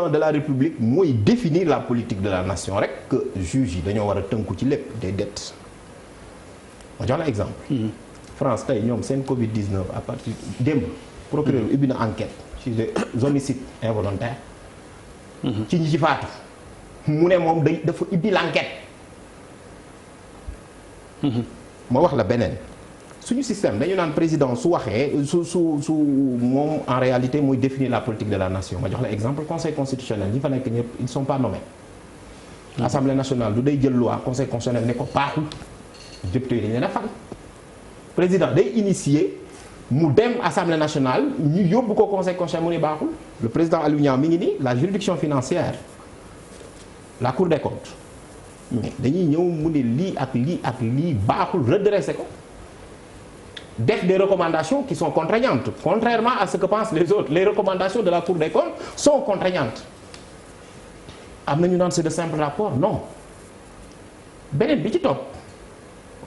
de la République mooy définir la politique de la nation rek que juge yi dañoo war a tënku ci lépp des dettes ma jox la exemple. France tey ñoom seen Covid 19 à partir démb. procureur ubbi na enquête ci des homicides involontaires. ci ñi ci faatu. mu ne moom dafa ubbi l'enquête. ma wax la beneen suñu système dañu naan président su waxee su moom en réalité mooy définir la politique de la nation ma jox la exemple conseil constitutionnel ñi fa nekk ñëpp ils sont pas nommés. assemblée nationale du day jël loi conseil constitutionnel ne ko baaxul député yi dañu leen a fal. président day initier mu dem assemblée nationale ñu yóbbu ko conseil constitutionnel mu ne baaxul le président Aliou Niang mi ngi nii la juridiction financière la cour des comptes mais dañuy ñëw mu ne lii ak lii ak lii baaxul redresser ko def des recommandations qui sont contraignantes contrairement à ce que pensent les autres les recommandations de la cour des comptes sont contraignantes am na ñu naan c'est de simples rapports non beneen bi ci topp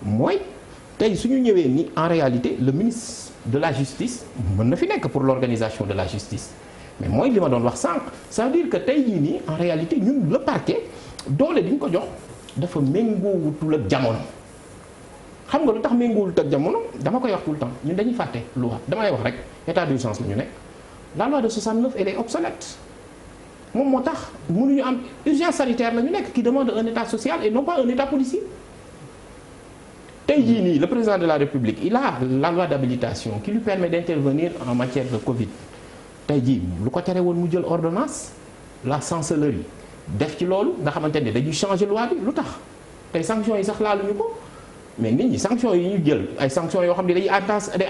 mooy tey su ñu ñëwee ni en réalité le ministre de la justice mën na fi nekk pour l'organisation de la justice mais mooy li ma doon wax sànq ça veut dire que tey jii nii en réalité ñun le parquet doole bi ñu ko jox dafa méngoowutul ak jamono xam nga lu tax méngoowutul ak jamono dama koy wax tout le temps ñun dañuy fàtte loi damay wax rek état d'urgence la ñu nekk la loi de 69 elle est obsolète moom moo tax mënuñu am urgence sanitaire la ñu nekk qui demande un état social et non pas un état policier. tey jii nii le président de la République il a la loi d'habilitation qui lui permet d'intervenir en matière de Covid tey jii lu ko tere woon mu jël ordonnance la chancellerie def ci loolu nga xamante ne dañuy changer loi bi lu tax tey sanctions yi sax laaluñu ko mais nit ñi sanctions yi ñu jël ay sanctions yoo xam ne day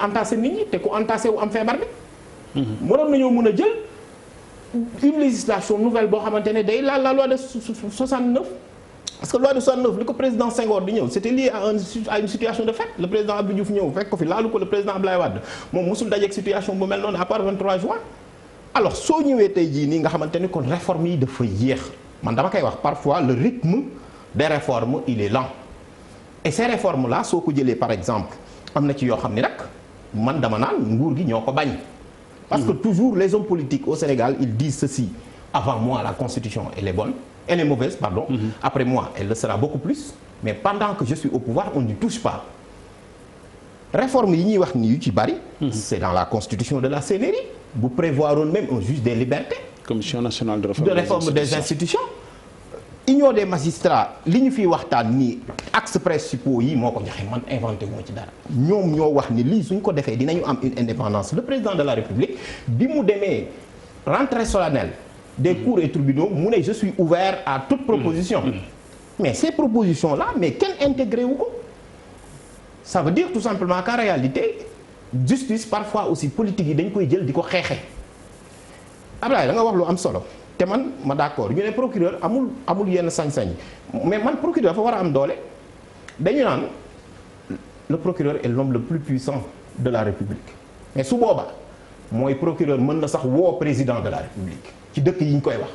entassé nit ñi te ku entassé wu am feebar bi. mënoon nañoo mën a jël une législation nouvelle boo xamante ne day laal la loi de 69. parce que loi de 69 li ko président Senghor di ñëw c'était lié à une situation de fait le président Abdou Diouf ñëw fekk ko fi laalu ko le président Abdoulaye Wade moom mosul dajeek situation bu mel noonu à part 23 juin. alors soo ñëwee tey jii nii nga xamante ni kon réforme yi dafa yéex man dama koy wax parfois le rythme des réformes il est lent et ces réformes là soo ko jëlee par exemple am na ci yoo xam ni rek man dama naan nguur gi ñoo ko bañ. parce que toujours les hommes politiques au Sénégal ils disent ceci avant moi la constitution elle est bonne. Elle est mauvaise, pardon. Après moi, elle le sera beaucoup plus. Mais pendant que je suis au pouvoir, on n'y touche pas. Réforme yi ñuy wax ni yu ci bari. C'est dans la constitution de la CNRI. bu prévoiroon même un juge des libertés. commission nationale de réforme des institutions. union des magistrats li ñu fiy waxtaan nii axes principaux yi moo ko joxe man inventé wu ma ci dara. ñoom ñoo wax ni lii suñ ko defee dinañu am une indépendance le président de la République bi mu demee rentrée solennelle. des cours et tribunaux mu ne je suis ouvert à toute proposition. mais ces propositions là mais kenn intégré wu ko. ça veut dire tout simplement qu'en réalité justice parfois aussi politique yi dañ koy jël di ko xeexe. Ablaye da nga wax lu am solo te man ma d'accord ñu ne procureur amul yenn sañ-sañ mais man procureur dafa war a am doole dañu naan le procureur est l'homme le plus puissant de la République mais su boobaa mooy procureur mën na sax woo président de la République ci dëkk yi ñu koy wax